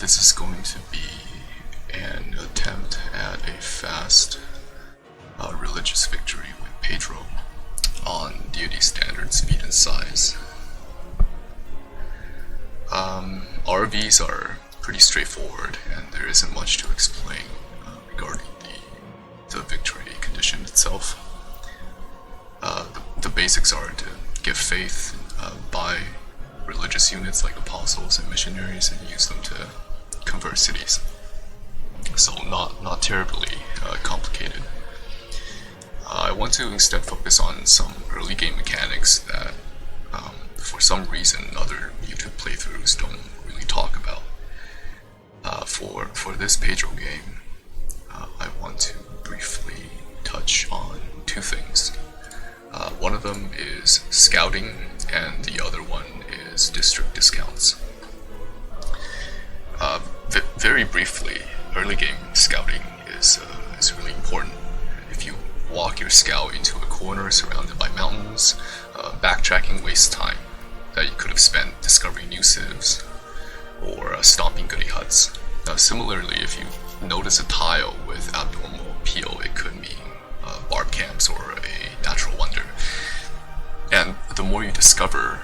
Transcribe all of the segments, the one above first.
This is going to be an attempt at a fast religious victory with Pedro on Deity standard speed and size. RVs are pretty straightforward, and there isn't much to explain regarding the victory condition itself. The basics are to give faith, buy religious units like apostles and missionaries, and use them to convert cities. So not terribly complicated. I want to instead focus on some early game mechanics that for some reason other YouTube playthroughs don't really talk about. For this Pedro game, I want to briefly touch on two things. One of them is scouting, and the other one is district discounts. Very briefly, early game scouting is really important. If you walk your scout into a corner surrounded by mountains, backtracking wastes time that you could have spent discovering new civs or stomping goody huts. Similarly, if you notice a tile with abnormal appeal, it could mean barb camps or a natural wonder. And the more you discover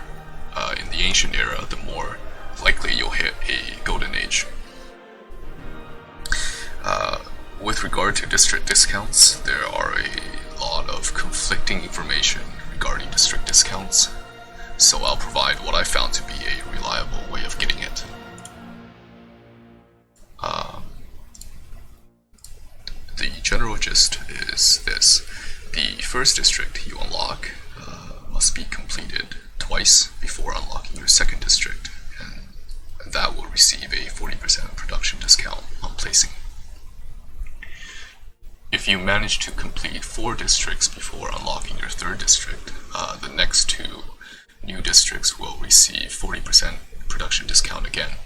in the ancient era, the more likely you'll hit a golden age. With regard to district discounts, there are a lot of conflicting information regarding district discounts, so I'll provide what I found to be a reliable way of getting it. The general gist is this. The first district you unlock must be completed twice before unlocking your second district, and that will receive a 40% production discount on placing. If you manage to complete 4 districts before unlocking your third district, the next 2 new districts will receive 40% production discount again.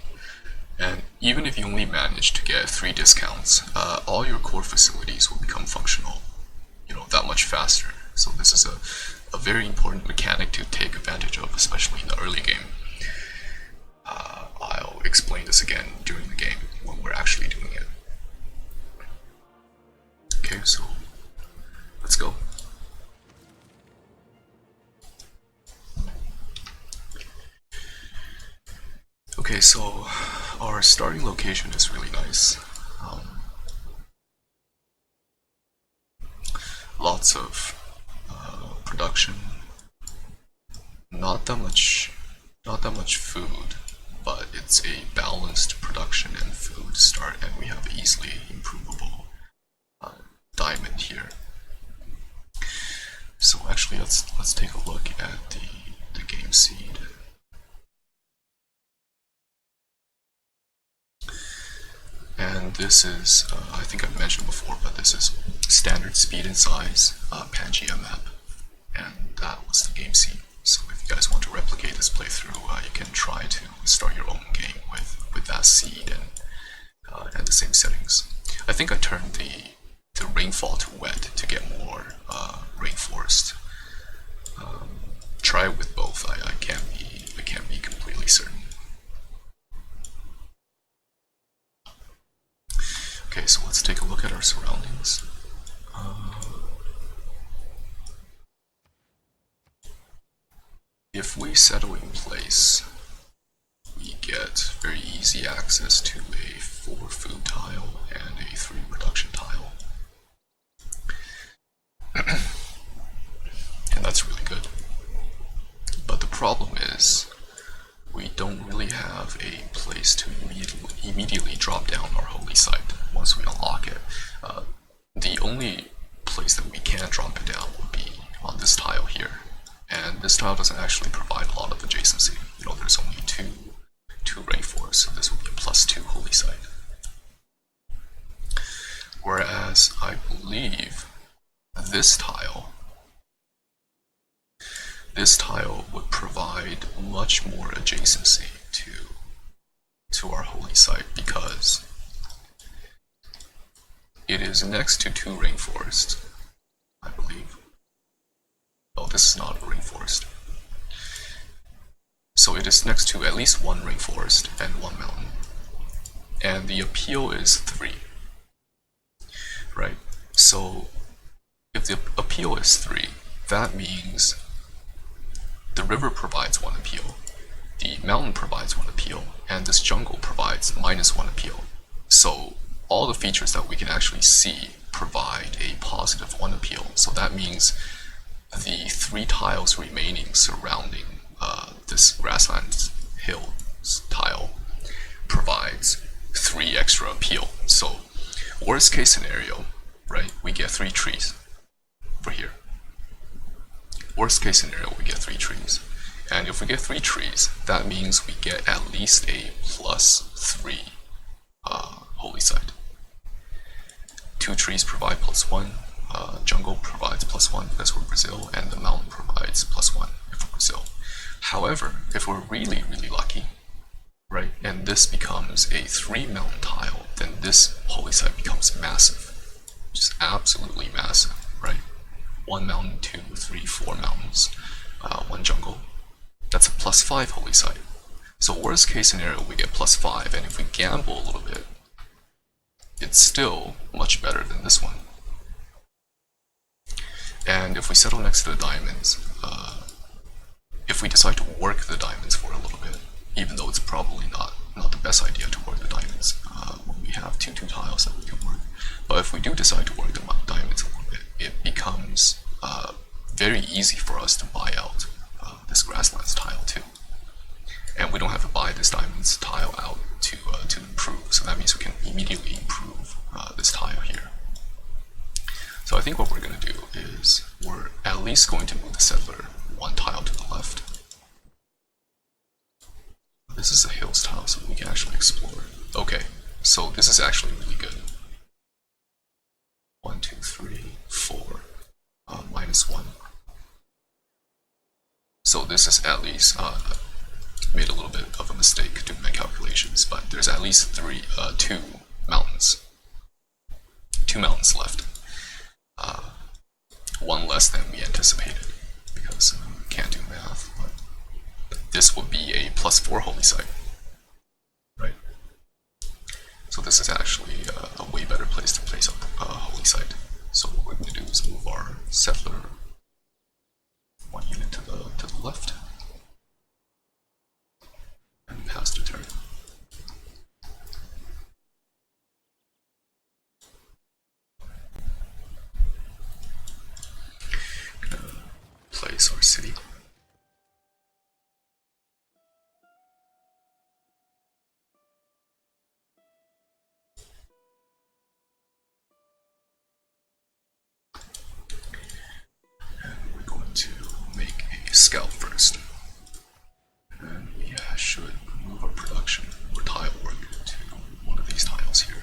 And even if you only manage to get 3 discounts, all your core facilities will become functional, that much faster. So this is a very important mechanic to take advantage of, especially in the early game. I'll explain this again during the game when we're actually doing it. Okay, so let's go. Okay, so our starting location is really nice. Lots of production. Not that much food, but it's a balanced production and food start, and we have easily improvable diamond here. So actually, let's take a look at the game seed. And this is, I think I've mentioned before, but this is standard speed and size Pangea map, and that was the game seed. So if you guys want to replicate this playthrough, you can try to start your own game with that seed and the same settings. I think I turned the rainfall to wet to get more rainforest. Try it with both. I can't be completely certain. Okay, so let's take a look at our surroundings. If we settle in place, we get very easy access to a 4 food tile and a 3 production tile. And that's really good. But the problem is, we don't really have a place to immediately drop down our holy site once we unlock it. The only place that we can drop it down would be on this tile here. And this tile doesn't actually provide a lot of adjacency. There's only two rainforests, so this would be a +2 holy site. Whereas I believe this tile would provide much more adjacency to our holy site, because it is next to 2 rainforests, I believe. Oh, this is not a rainforest. So it is next to at least 1 rainforest and 1 mountain. and the appeal is 3, right? So if the appeal is 3, that means the river provides 1 appeal, the mountain provides 1 appeal, and this jungle provides -1 appeal. So all the features that we can actually see provide a positive 1 appeal. So that means the 3 tiles remaining surrounding this grassland hill tile provides 3 extra appeal. So worst case scenario, right, we get 3 trees for here. Worst case scenario, we get 3 trees. And if we get 3 trees, that means we get at least a +3 holy site. 2 trees provide +1, jungle provides +1 because we're Brazil, and the mountain provides +1 if we're Brazil. However, if we're really, really lucky, right, and this becomes a 3 mountain tile, then this holy site becomes massive. Just absolutely massive, right? 1 mountain, 2, 3, 4 mountains, 1 jungle. That's a +5 holy site. So worst case scenario, we get +5, and if we gamble a little bit, it's still much better than this one. And if we settle next to the diamonds, if we decide to work the diamonds for a little bit, even though it's probably not the best idea to work the diamonds when we have 2 tiles that we can work, but if we do decide to work the diamonds a little bit, it becomes very easy for us to buy out this grasslands tile too. And we don't have to buy this diamonds tile out to improve, so that means we can immediately improve this tile here. So I think what we're going to do is we're at least going to move the settler 1 tile to the left. This is a hills tile, so we can actually explore. Okay, so this is actually really good. 1, 2, 3, 4, -1. So this is at least made a little bit of a mistake doing my calculations, but there's at least 2 mountains. 2 mountains left. 1 less than we anticipated, because we can't do math, but this would be a +4 holy site, right? So this is actually a way better place to place a holy site. So what we're going to do is move our settler 1 unit to the left, and pass the turn. Place our city. And we're going to make a scout first. And we should move our production or tile work to one of these tiles here.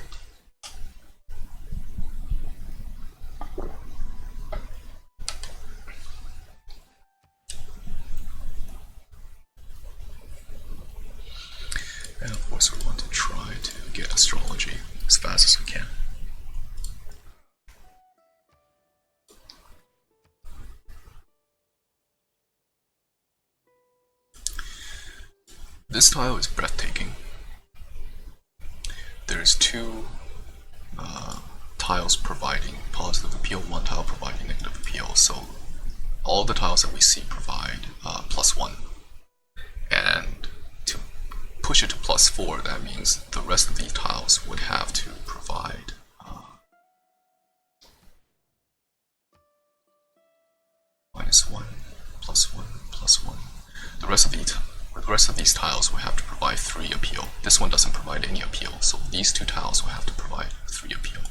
And of course we want to try to get astrology as fast as we can. This tile is breathtaking. There's 2 tiles providing positive appeal, 1 tile providing negative appeal, so all the tiles that we see provide +1. And to push it to +4, that means the rest of these tiles would have to provide -1, +1, +1. The rest of these tiles will have to provide 3 appeal. This one doesn't provide any appeal, so these 2 tiles will have to provide 3 appeal.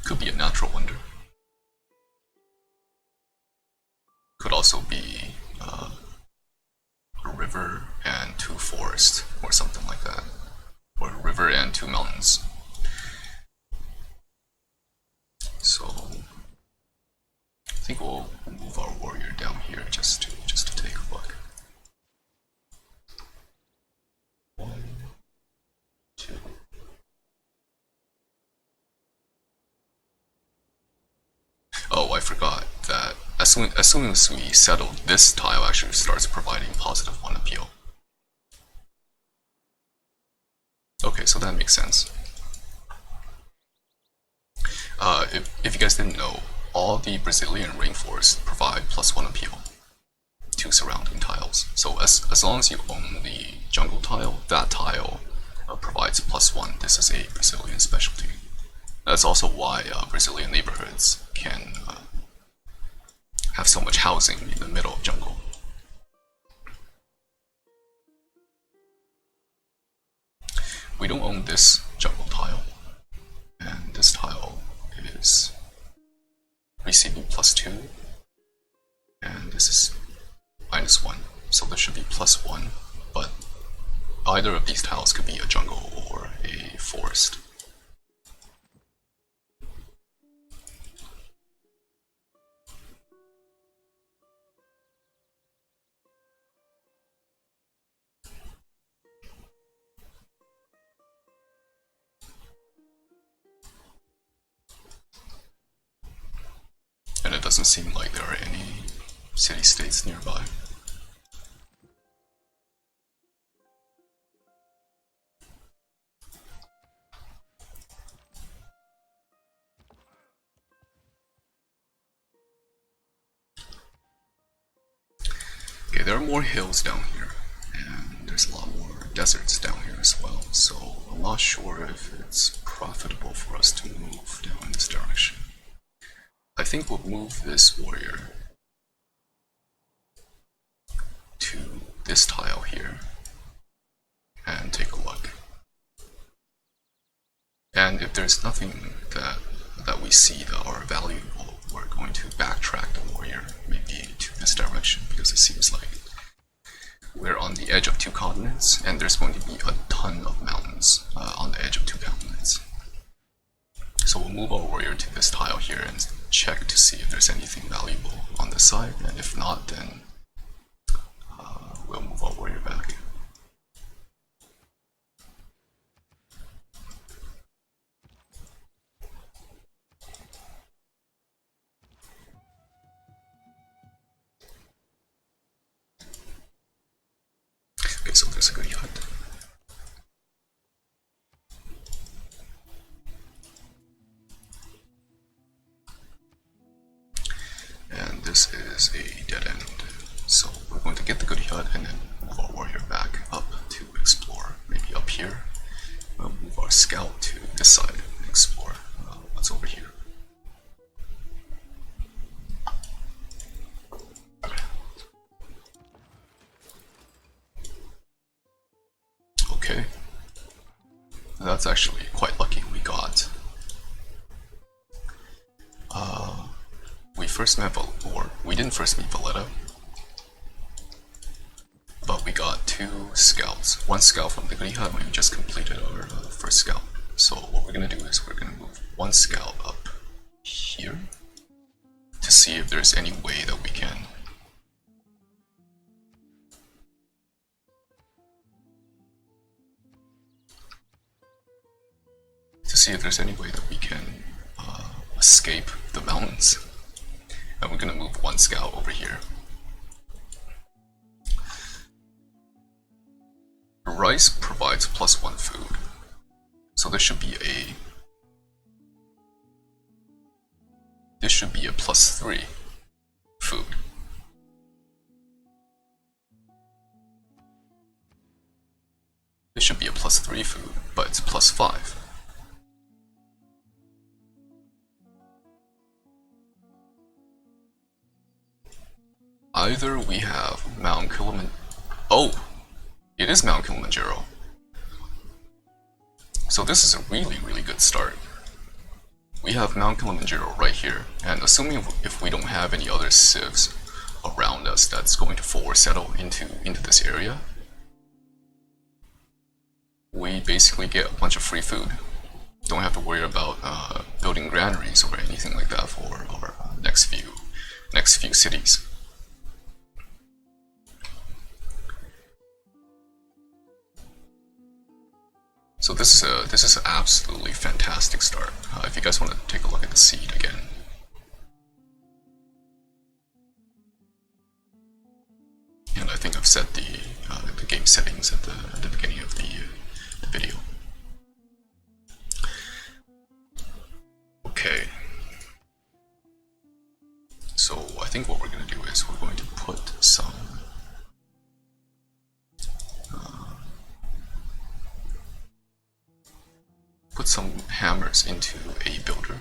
Could be a natural wonder. Could also be a river and 2 forests, or something like that. Or a river and 2 mountains. So I think we'll move our warrior down here just to take a look. 1, 2. Oh, I forgot that as soon as we settle, this tile actually starts providing +1 appeal. Okay, so that makes sense. If you guys didn't know, all the Brazilian rainforests provide +1 appeal to surrounding tiles. So as long as you own the jungle tile, that tile provides +1. This is a Brazilian specialty. That's also why Brazilian neighborhoods can have so much housing in the middle of jungle. We don't own this jungle tile, and this tile is receiving +2, and this is -1, so there should be +1, but either of these tiles could be a jungle or a forest. And it doesn't seem like there are any city-states nearby. Okay, there are more hills down here, and there's a lot more deserts down here as well, so I'm not sure if it's profitable for us to move down in this direction. I think we'll move this warrior to this tile here and take a look. And if there's nothing that we see that are valuable, we're going to backtrack the warrior maybe to this direction, because it seems like we're on the edge of 2 continents and there's going to be a ton of mountains on the edge of 2 continents. So we'll move our warrior to this tile here and check to see if there's anything valuable on this side, and if not, then we'll move our warrior back. Okay, so there's a good hut. And this is a dead end. So we're going to get the goody hut and then move our warrior back up to explore. Maybe up here. We'll move our scout to this side and explore what's over here. Okay. That's actually quite lucky. We didn't first meet Valletta, but we got 2 scouts. 1 scout from the goody hut, and we just completed our first scout. So what we're gonna do is we're gonna move 1 scout up here to see if there's any way that we can escape the mountains. And we're gonna move 1 scout over here. Rice provides +1 food, so this should be a +3 food. This should be a +3 food, but it's +5. Either we have Mount Kilimanjaro. Oh! It is Mount Kilimanjaro. So this is a really, really good start. We have Mount Kilimanjaro right here, and assuming if we don't have any other civs around us that's going to forward settle into this area, we basically get a bunch of free food. Don't have to worry about building granaries or anything like that for our next few cities. So this is an absolutely fantastic start. If you guys want to take a look at the seed again, And I think I've set the game settings at the beginning of the video. Okay. So I think what we're going to do is we're going to put some hammers into a builder.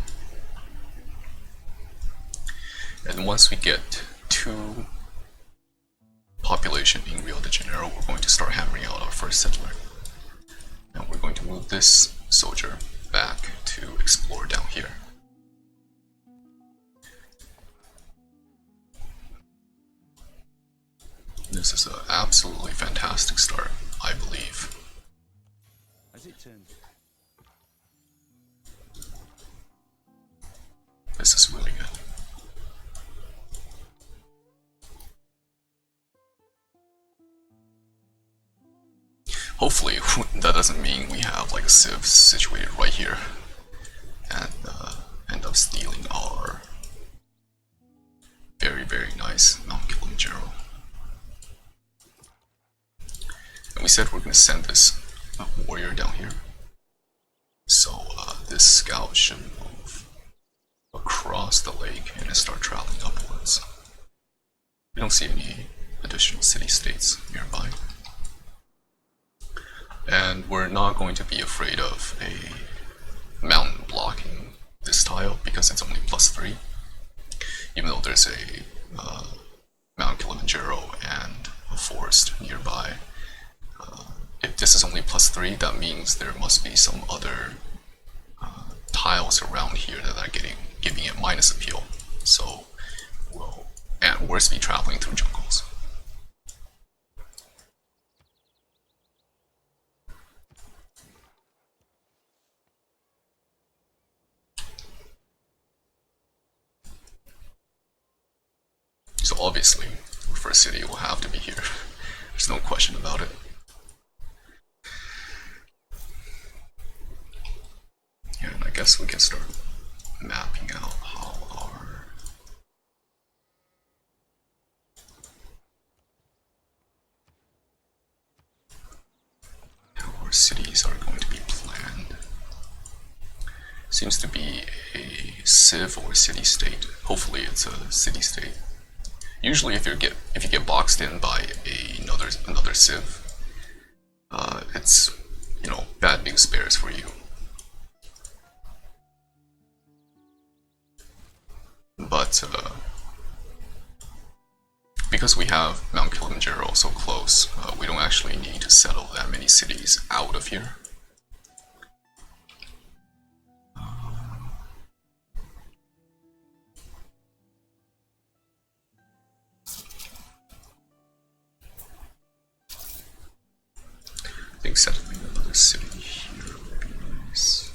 And once we get 2 population in Rio de Janeiro, we're going to start hammering out our first settler. And we're going to move this soldier back to explore down here. This is an absolutely fantastic start, I believe. As it turns. This is really good. Hopefully, that doesn't mean we have like a civ situated right here and end up stealing our very, very nice Mount Kilimanjaro. And we said we're going to send this warrior down here. So this scout should move across the lake and start traveling upwards. We don't see any additional city-states nearby. And we're not going to be afraid of a mountain blocking this tile because it's only +3. Even though there's a Mount Kilimanjaro and a forest nearby. If this is only +3, that means there must be some other tiles around here that are giving it minus appeal. So we'll at worst be traveling through jungles. So obviously, the first city will have to be here. There's no question about it. And I guess we can start mapping out how our cities are going to be planned. Seems to be a civ or city-state. Hopefully it's a city-state. Usually if you get boxed in by another civ, it's, you know, bad news bears for you. But because we have Mount Kilimanjaro so close, we don't actually need to settle that many cities out of here. I think settling another city here would be nice.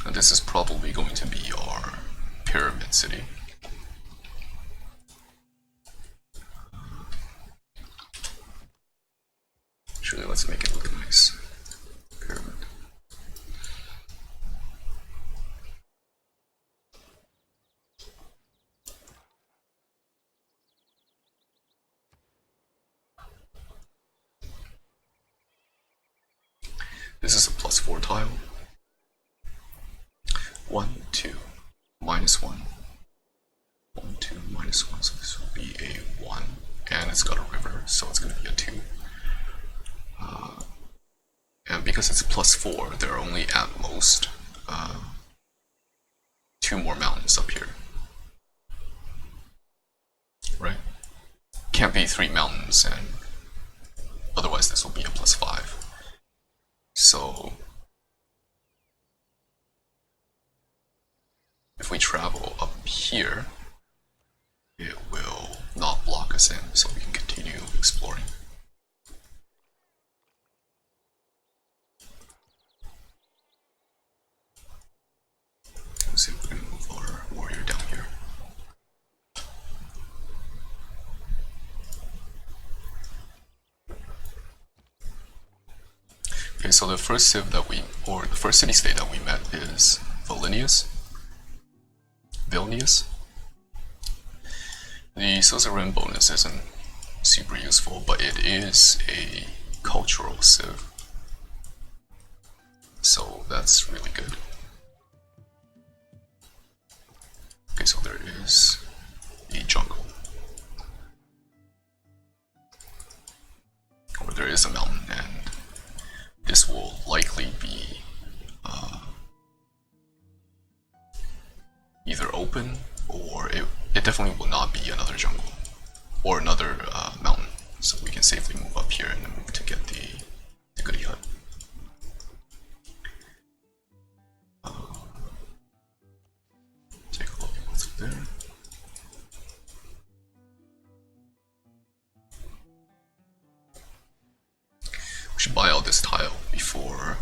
And this is probably going to be our pyramid city. Actually, let's make it look nice. Pyramid. This is a +4 tile. 1, 2, -1. 1, 2, -1. So this will be a 1. And it's got a river, so it's going to be a 2. And because it's a +4, there are only at most 2 more mountains up here. Right? Can't be 3 mountains, and otherwise this will be a +5. So if we travel up here, it will not block us in, so we can continue exploring. Let's see if we can move our warrior down here. Okay, so the first civ that the first city-state that we met is Vilnius. The Suzerain bonus isn't super useful, but it is a cultural civ, so that's really good. Okay, so there is a jungle, or there is a mountain, and this will likely be either open, or it definitely will not be another jungle or another mountain, so we can safely move up here and then move to get the goodie hut. Take a look at what's there. We should buy out this tile before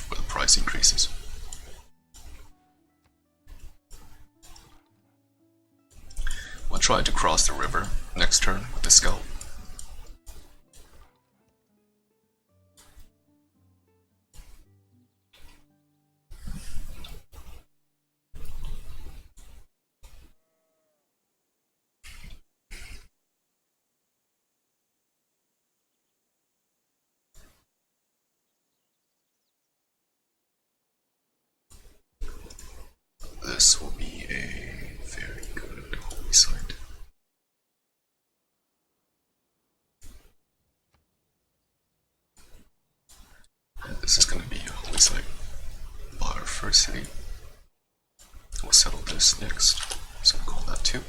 the price increases. We'll try to cross the river next turn with the scout. This will be a very good holy site. And this is going to be a holy site by our first city. We'll settle this next, so we'll call that 2.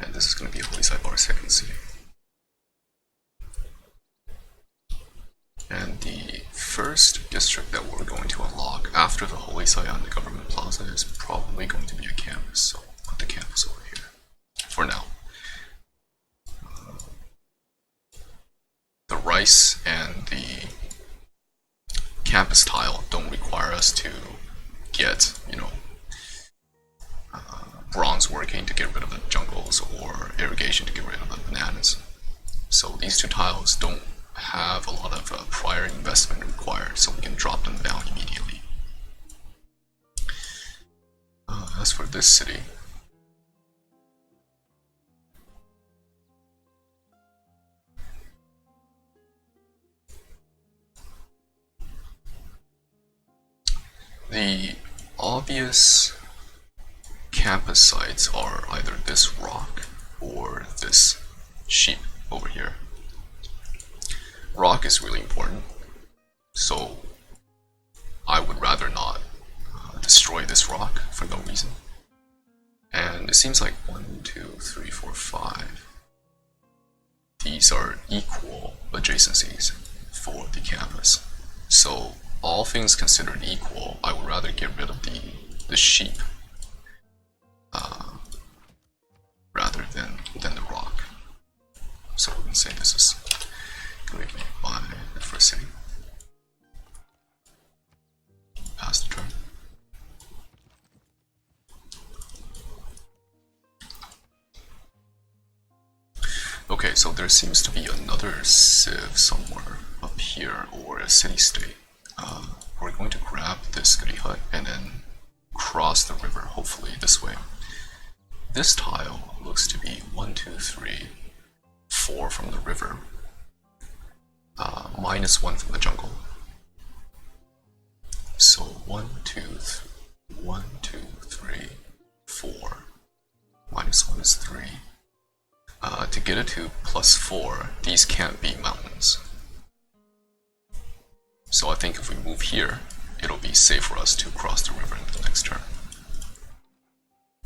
And this is going to be a holy site by our second city. And the first district that we're going to unlock after the holy site on the government plaza is probably going to be a campus, so I'll put the campus over here for now. The rice and the campus tile don't require us to get, bronze working to get rid of the jungles or irrigation to get rid of the bananas. So these 2 tiles don't have a lot of prior investment required, so we can drop them down immediately. As for this city, the obvious campus sites are either this rock or this sheep over here. Rock is really important, so I would rather not destroy this rock for no reason. And it seems like 1, 2, 3, 4, 5. These are equal adjacencies for the campus. So all things considered equal, I would rather get rid of the sheep rather than the rock. So we can say this is going to be by the first city. Pass the turn. Okay, so there seems to be another civ somewhere up here, or a city-state. We're going to grab this goodie hut and then cross the river, hopefully this way. This tile looks to be 1, 2, 3, 4 from the river, -1 from the jungle. So 1, 2, 3, 4. -1 is 3. To get it to +4, these can't be mountains. So I think if we move here, it'll be safe for us to cross the river in the next turn.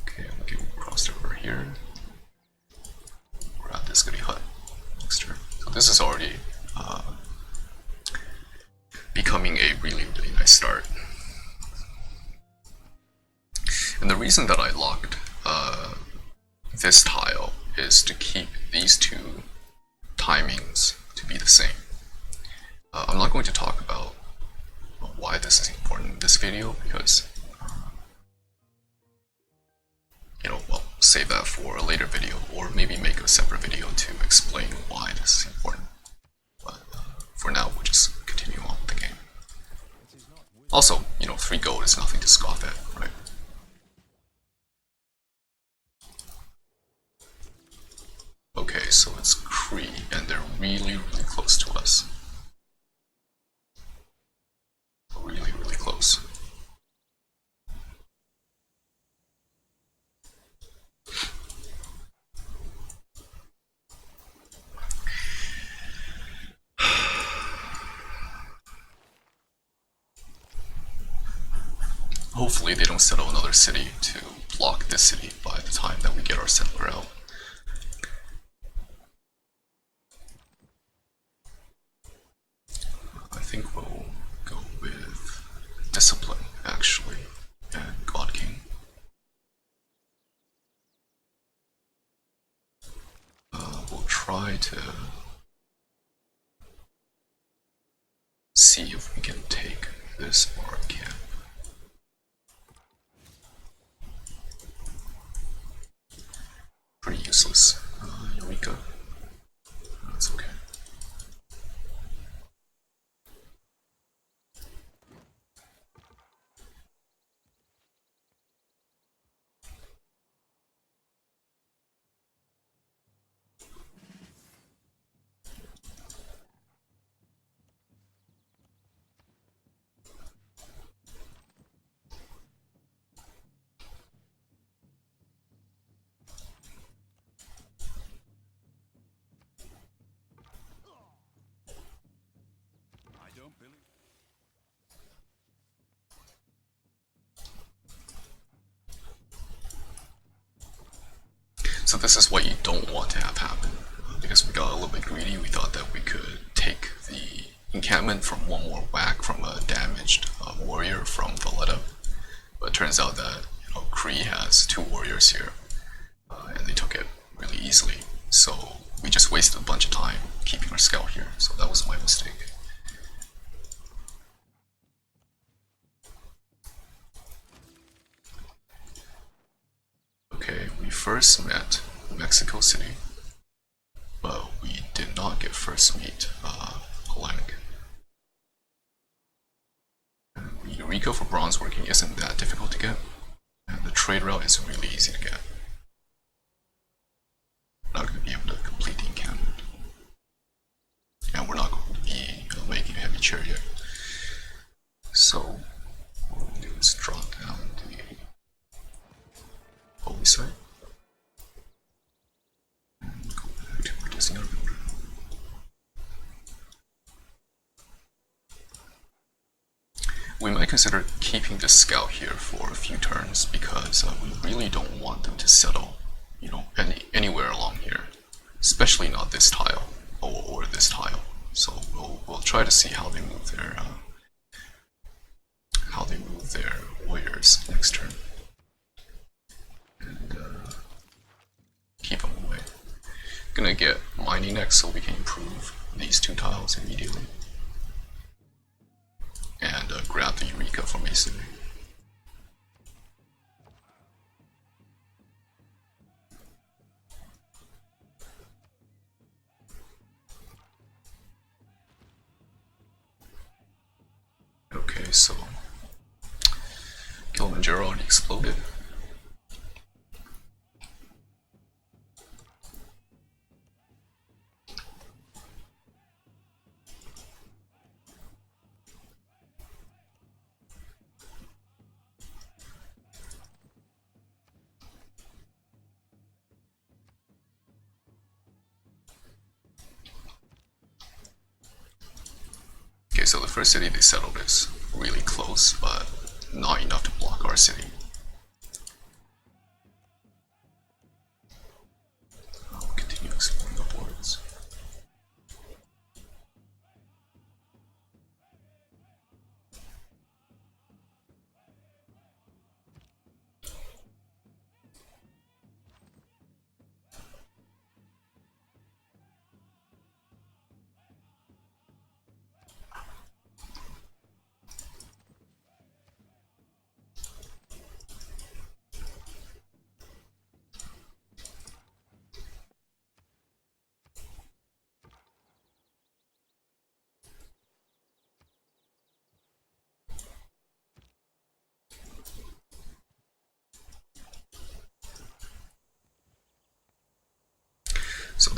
Okay, we can cross the river here. Grab this goodie hut next turn. So this is already becoming a really, really nice start. And the reason that I locked this tile is to keep these 2 timings to be the same. I'm not going to talk about why this is important in this video because, well, save that for a later video, or maybe make a separate video to explain why this is important. But for now, we'll just continue on with the game. Also, 3 gold is nothing to scoff at, right? Okay, so it's Cree, and they're really, really close to us. Really, really close. Hopefully they don't settle another city to block this city by the time that we get our settler out. I think we'll go with Discipline, actually, and God King. We'll try to see if we can take this bar camp. Pretty useless. Eureka. That's okay. So this is what you don't want to have happen. Because we got a little bit greedy, we thought that we could take the encampment from one more whack from a damaged warrior from Valletta. But it turns out that Cree has 2 warriors here, and they took it really easily. So we just wasted a bunch of time keeping our scout here, so that was my mistake. Okay, we first met Mexico City, but we did not get first meet Hellenic. And the Eureka for bronze working isn't that difficult to get, and the trade route is really easy to get. We're not going to be able to complete the encampment, and we're not going to be making a heavy chariot. So what we'll do is drop down the holy site and go back to reducing our builder. We might consider keeping the scout here for a few turns because we really don't want them to settle, anywhere along here, especially not this tile or this tile. So we'll try to see how they move their warriors next turn, and keep them away. Gonna get mining next so we can improve these 2 tiles immediately, and grab the Eureka for masonry. Okay, so Kilimanjaro already exploded. Okay, so the first city they settled is really close, but not enough to block our city. I'll continue exploring the boards.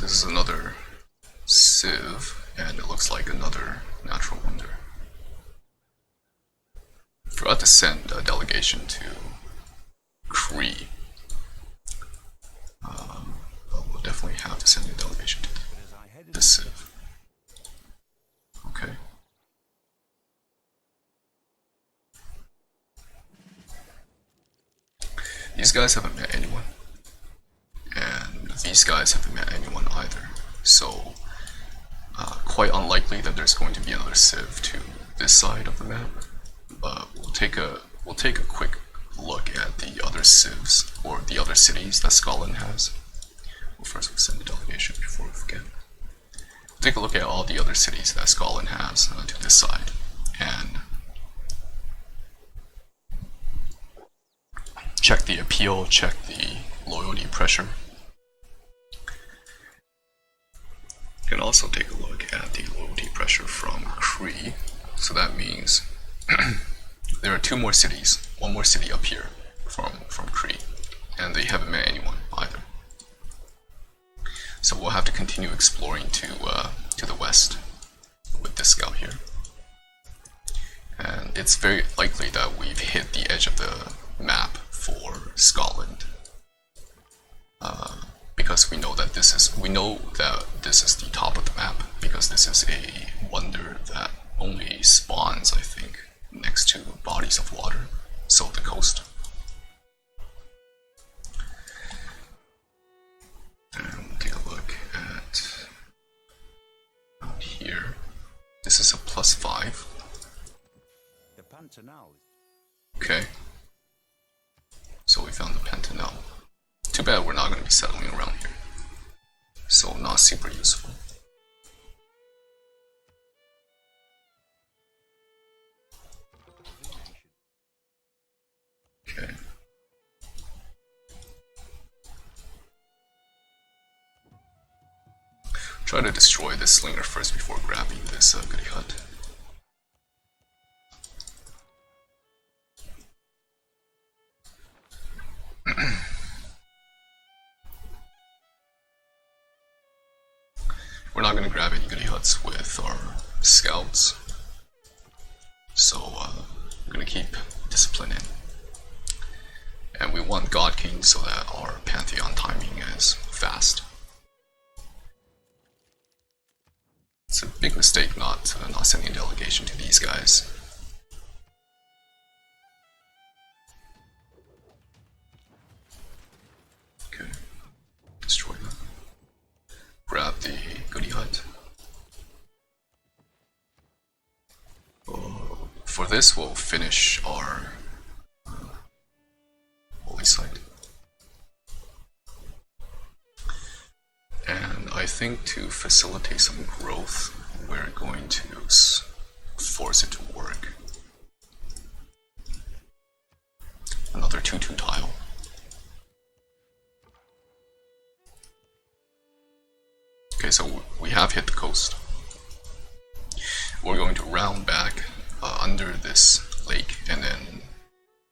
this is another Civ, and it looks like another natural wonder. Forgot to send a delegation to Cree. We'll definitely have to send a delegation to this Civ. Okay. These guys haven't met anyone, and these guys haven't met anyone either. So, quite unlikely that there's going to be another Civ to this side of the map. But we'll take a quick look at the other civs or the other cities that Scotland has. Well, first we'll send a delegation before we forget. We'll take a look at all the other cities that Scotland has to this side, and check the appeal, check the loyalty pressure. You can also take a look at the loyalty pressure from Cree. So that means there are two more cities, one more city up here from Cree, and they haven't met anyone either. So we'll have to continue exploring to the west with this scout here. And it's very likely that we've hit the edge of the map for Scotland, because we know that this is the top of the map, because this is a wonder that only spawns, I think, next to bodies of water, so the coast. And we'll take a look at out here. This is a +5. The Pantanal. Okay. So we found the Pantanal. Too bad we're not going to be settling around here. So not super useful. Okay. Try to destroy this slinger first before grabbing this goody hut. We're not going to grab any goody huts with our scouts, so we're going to keep discipline in. And we want God King so that our Pantheon timing is fast. It's a big mistake not sending a delegation to these guys. Okay, destroy them. Grab the goody hut. For this, we'll finish our holy site. And I think to facilitate some growth, we're going to force it to work. Another 2-2 tile. Okay, so we have hit the coast. We're going to round back under this lake and then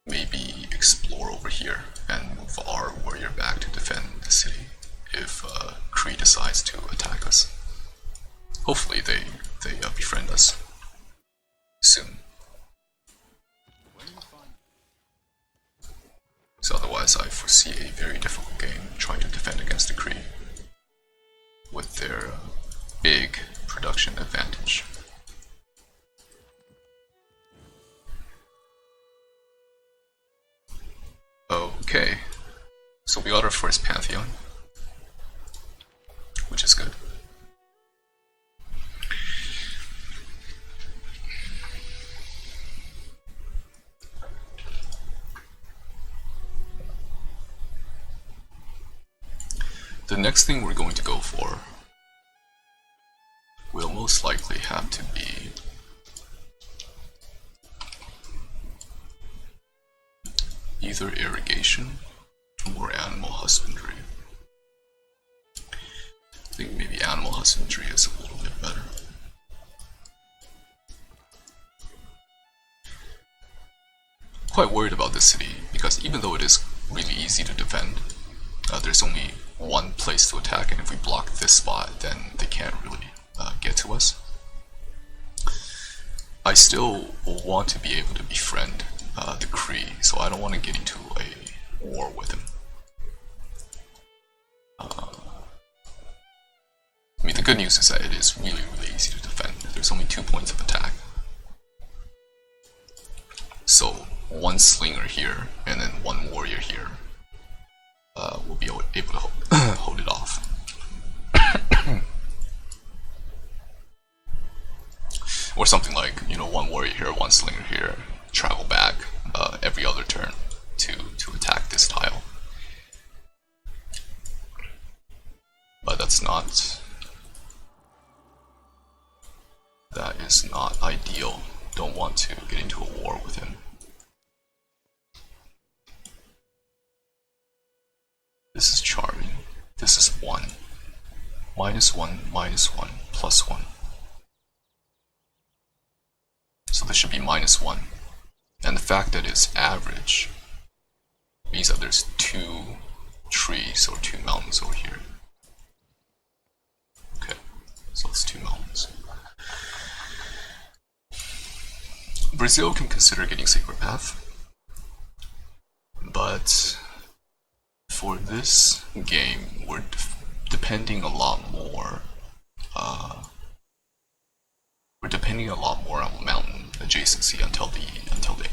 maybe explore over here and move our warrior back to defend the city if Cree decides to attack us. Hopefully they befriend us soon. So otherwise I foresee a very difficult game trying to defend against the Cree with their big production advantage. Okay, so we got our first Pantheon, which is good. The next thing we're going to go for will most likely have to be either irrigation or animal husbandry. I think maybe animal husbandry is a little bit better. Quite worried about this city because even though it is really easy to defend, there's only one place to attack, and if we block this spot, then they can't really get to us. I still want to be able to befriend the Cree, so I don't want to get into a war with him. I mean, the good news is that it is really easy to defend. There's only 2 points of attack. So, one slinger here, and then one warrior here will be able to hold it off. Or something like, you know, one warrior here, one slinger here, travel back every other turn to attack this tile. But that is not ideal. Don't want to get into a war with him. This is charming. This is 1. -1, -1, +1. So this should be -1. And the fact that it's average means that there's 2 trees or 2 mountains over here. Okay, so it's 2 mountains. Brazil can consider getting Sacred Path, but for this game, we're depending a lot more. We're depending a lot more on mountain adjacency until the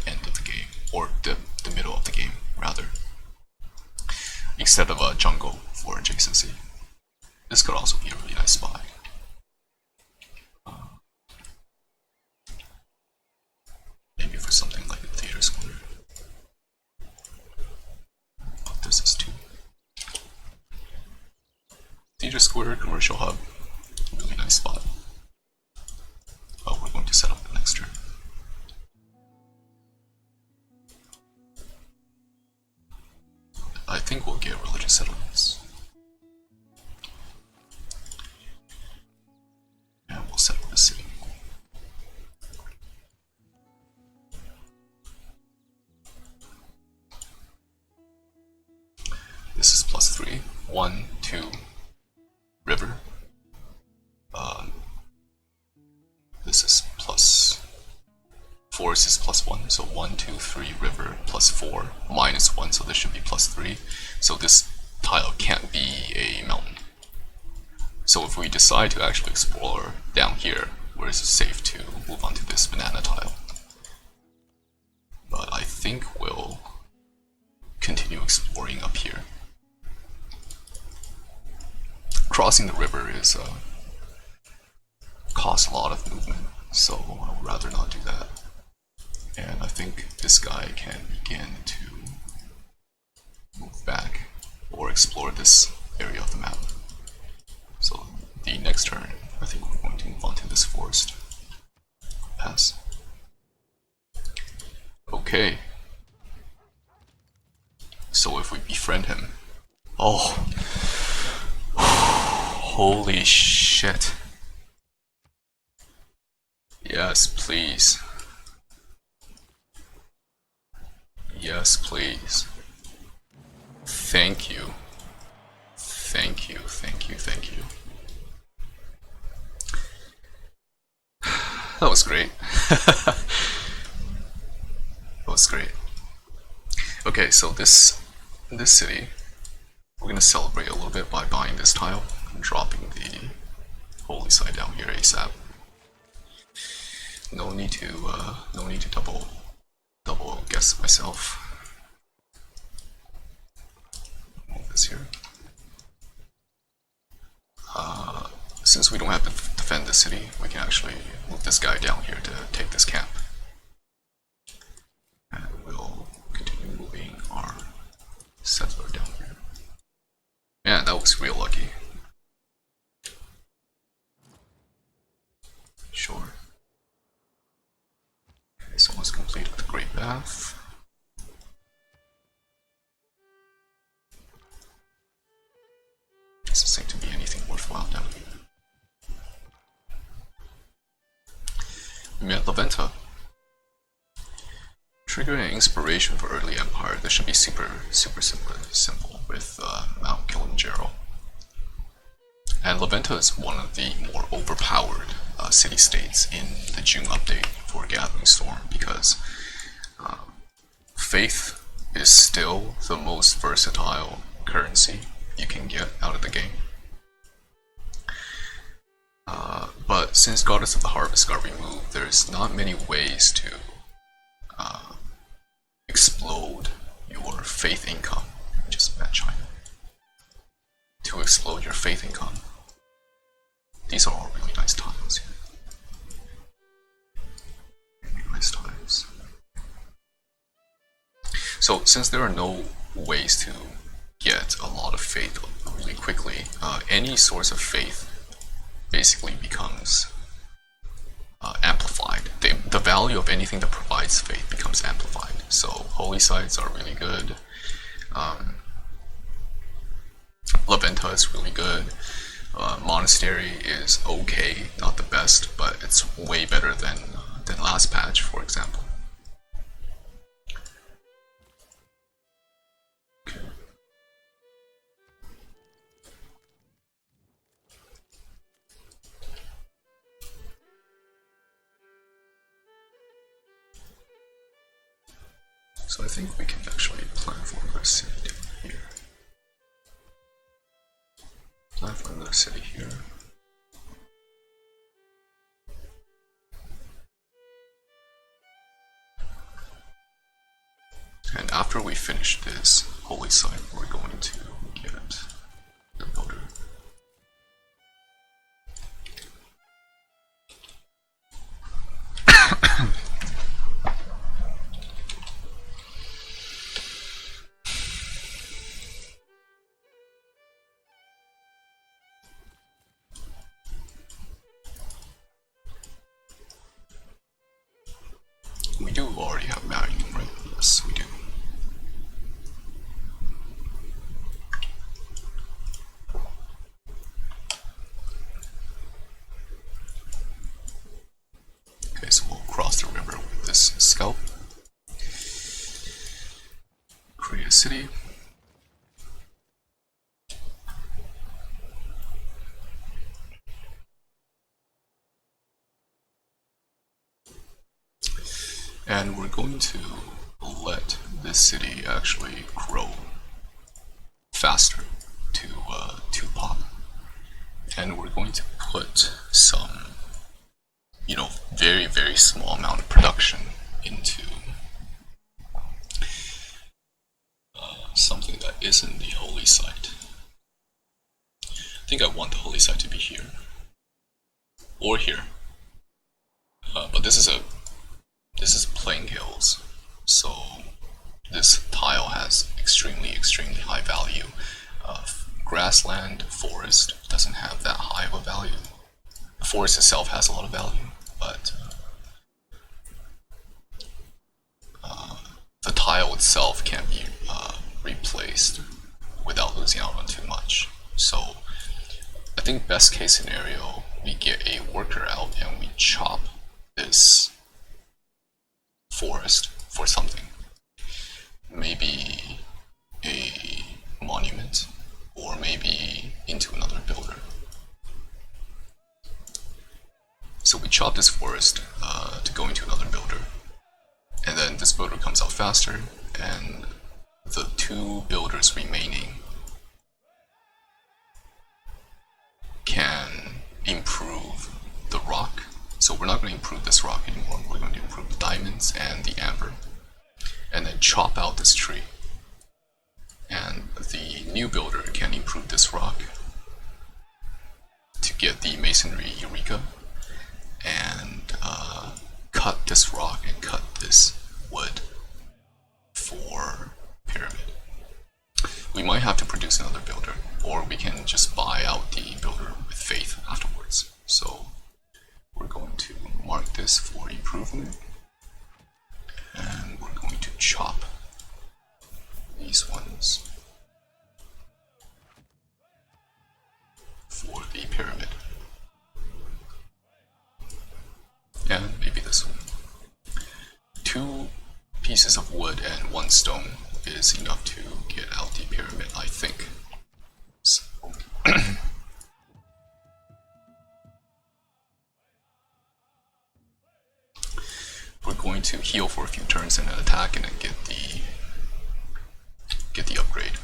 end of the game, or the middle of the game, rather, instead of a jungle for adjacency. This could also be a really nice spot. Maybe for something like a theater square. But this is 2. Theater square, commercial hub, really nice spot. Oh, we're going to set up the next turn. I think we'll get religious settlements. And we'll set up the city. This is +3. 1, 2, river. This is forest is +1, so 1, 2, 3, river, +4, -1, so this should be +3. So this tile can't be a mountain. So if we decide to actually explore down here, where is it safe to move on to this banana tile? But I think we'll continue exploring up here. Crossing the river is costs a lot of movement, so I would rather not do that. And I think this guy can begin to move back or explore this area of the map. So the next turn, I think we're going to move on to this forest. Pass. Okay. So if we befriend him, oh, holy shit. Yes, please. Yes, please. Thank you. Thank you, thank you, thank you. That was great. That was great. Okay, so this city, we're gonna celebrate a little bit by buying this tile and dropping the holy site down here ASAP. No need to double guess myself. Move this here. Since we don't have to defend the city, we can actually move this guy down here to take this camp. And we'll continue moving our settler down here. Yeah, that was real lucky. Sure. Okay, so let's complete the Great Bath. Doesn't seem to be anything worthwhile down here. We met La Venta. Trigger and inspiration for early Empire. This should be super simple with Mount Kilimanjaro. And Laventa is one of the more overpowered city-states in the June update for Gathering Storm because Faith is still the most versatile currency you can get out of the game. But since Goddess of the Harvest got removed, there's not many ways to explode your faith income. Just match China. To explode your faith income. These are all really nice tiles here. Really nice tiles. So since there are no ways to get a lot of faith really quickly, any source of faith basically becomes amplified. The value of anything that provides faith becomes amplified. So holy sites are really good. Laventa is really good. Monastery is okay, not the best, but it's way better than last patch, for example. Okay. So I think we can actually plan for another city down here. Plan for another city here. And after we finish this holy site, we're going to get the builder. We do already have Magnum, right? Yes, we do. Okay, so we'll cross the river with this scalp. Create a city. And we're going to let this city actually grow faster to pop. And we're going to put some, very small amount of production into something that isn't the holy site. I think I want the holy site to be here. Or here. But this is plain hills, so this tile has extremely high value. Grassland, forest doesn't have that high of a value. The forest itself has a lot of value, but the tile itself can be replaced without losing out on too much. So I think best case scenario, we get a worker out and we chop this forest for something. Maybe a monument, or maybe into another builder. So we chop this forest to go into another builder, and then this builder comes out faster, and the two builders remaining can improve the rock. So we're not going to improve this rock anymore, we're going to improve the diamonds and the amber, and then chop out this tree. And the new builder can improve this rock to get the masonry eureka, and cut this rock and cut this wood for pyramid. We might have to produce another builder, or we can just buy out the builder with faith afterwards. So we're going to mark this for improvement, and we're going to chop these ones for the pyramid, and maybe this one. Two pieces of wood and 1 stone is enough to get out the pyramid, I think. So we're going to heal for a few turns and then attack and then get the upgrade.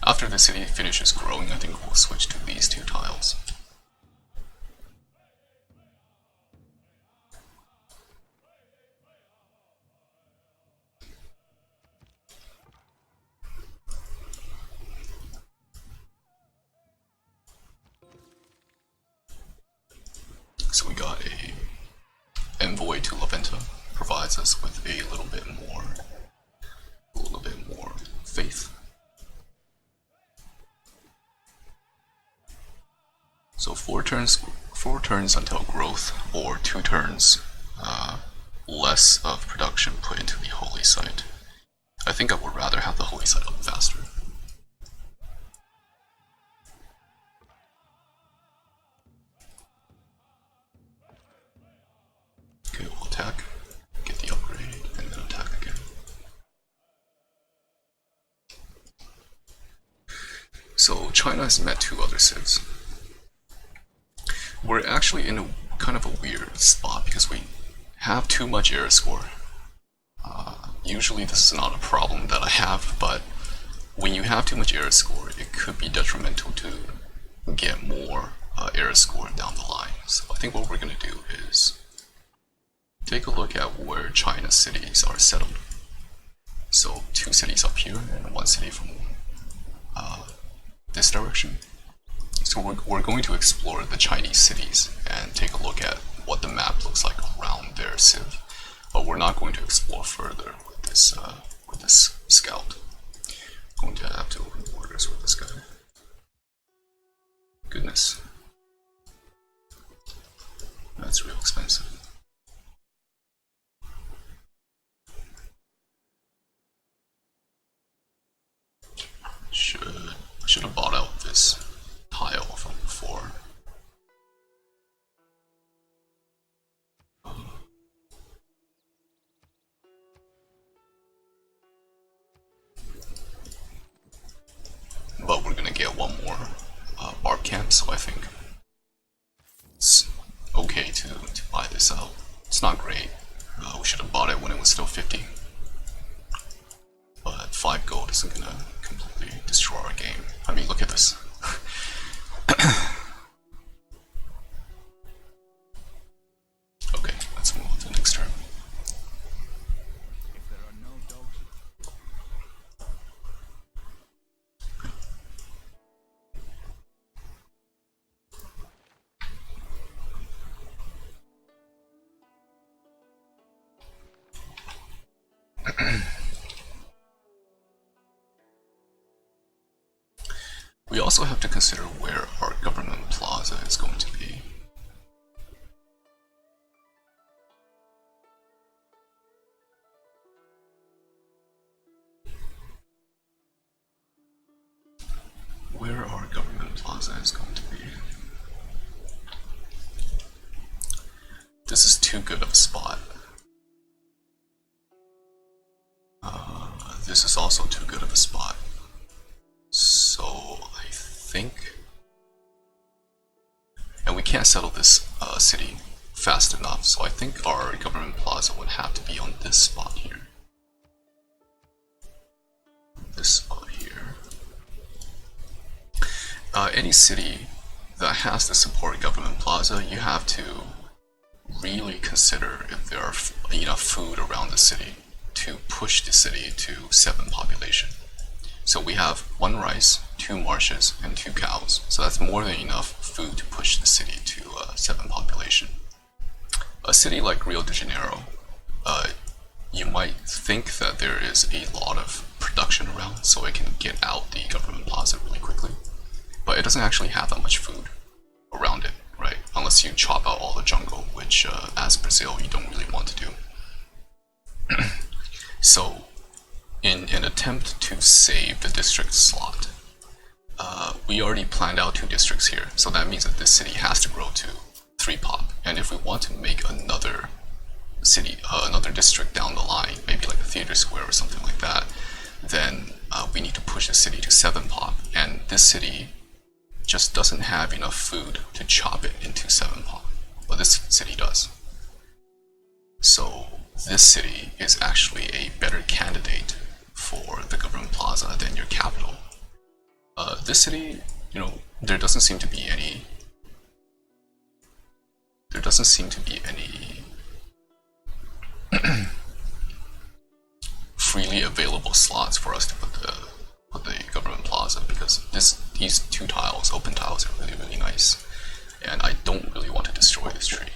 After the city finishes growing, I think we'll switch to these 2 tiles. So we got a envoy to Laventa, provides us with a little bit more faith. So 4 turns until growth, or 2 turns less of production put into the holy site. I think I would rather have the holy site up faster. Okay, we'll attack, get the upgrade, and then attack again. So China has met 2 other civs. We're actually in a kind of a weird spot because we have too much era score. Usually this is not a problem that I have, but when you have too much era score, it could be detrimental to get more era score down the line. So I think what we're going to do is take a look at where China's cities are settled. So 2 cities up here and 1 city from this direction. So we're going to explore the Chinese cities and take a look at what the map looks like around their civ. But we're not going to explore further with this scout. Going to have to open borders with this guy. Goodness. That's real expensive. Should have bought out this tile from before. But we're gonna get 1 more barb camp, so I think it's okay to buy this out. It's not great. We should have bought it when it was still 50. But 5 gold isn't gonna completely destroy our game. I mean, look at this. Okay, let's move on to the next turn. If there are no dogs, We also have to consider where our government plaza is going to be. Where our government plaza is going to be. This is too good of a spot. This is also too good of a spot. So I think, and we can't settle this city fast enough, so I think our government plaza would have to be on this spot here. This spot here. Any city that has the support government plaza, you have to really consider if there are enough food around the city to push the city to 7 population. So we have 1 rice, 2 marshes, and 2 cows. So that's more than enough food to push the city to 7 population. a city like Rio de Janeiro, you might think that there is a lot of production around, so it can get out the government plaza really quickly. But it doesn't actually have that much food around it, right? Unless you chop out all the jungle, which as Brazil you don't really want to do. So, in an attempt to save the district slot, we already planned out 2 districts here, so that means that this city has to grow to 3 pop. And if we want to make another city, another district down the line, maybe like a theater square or something like that, then we need to push the city to 7 pop. And this city just doesn't have enough food to chop it into 7 pop, but this city does. So this city is actually a better candidate for the government plaza than your capital. This city, there doesn't seem to be any freely available slots for us to put the government plaza, because these 2 tiles, open tiles, are really, really nice, and I don't really want to destroy this tree.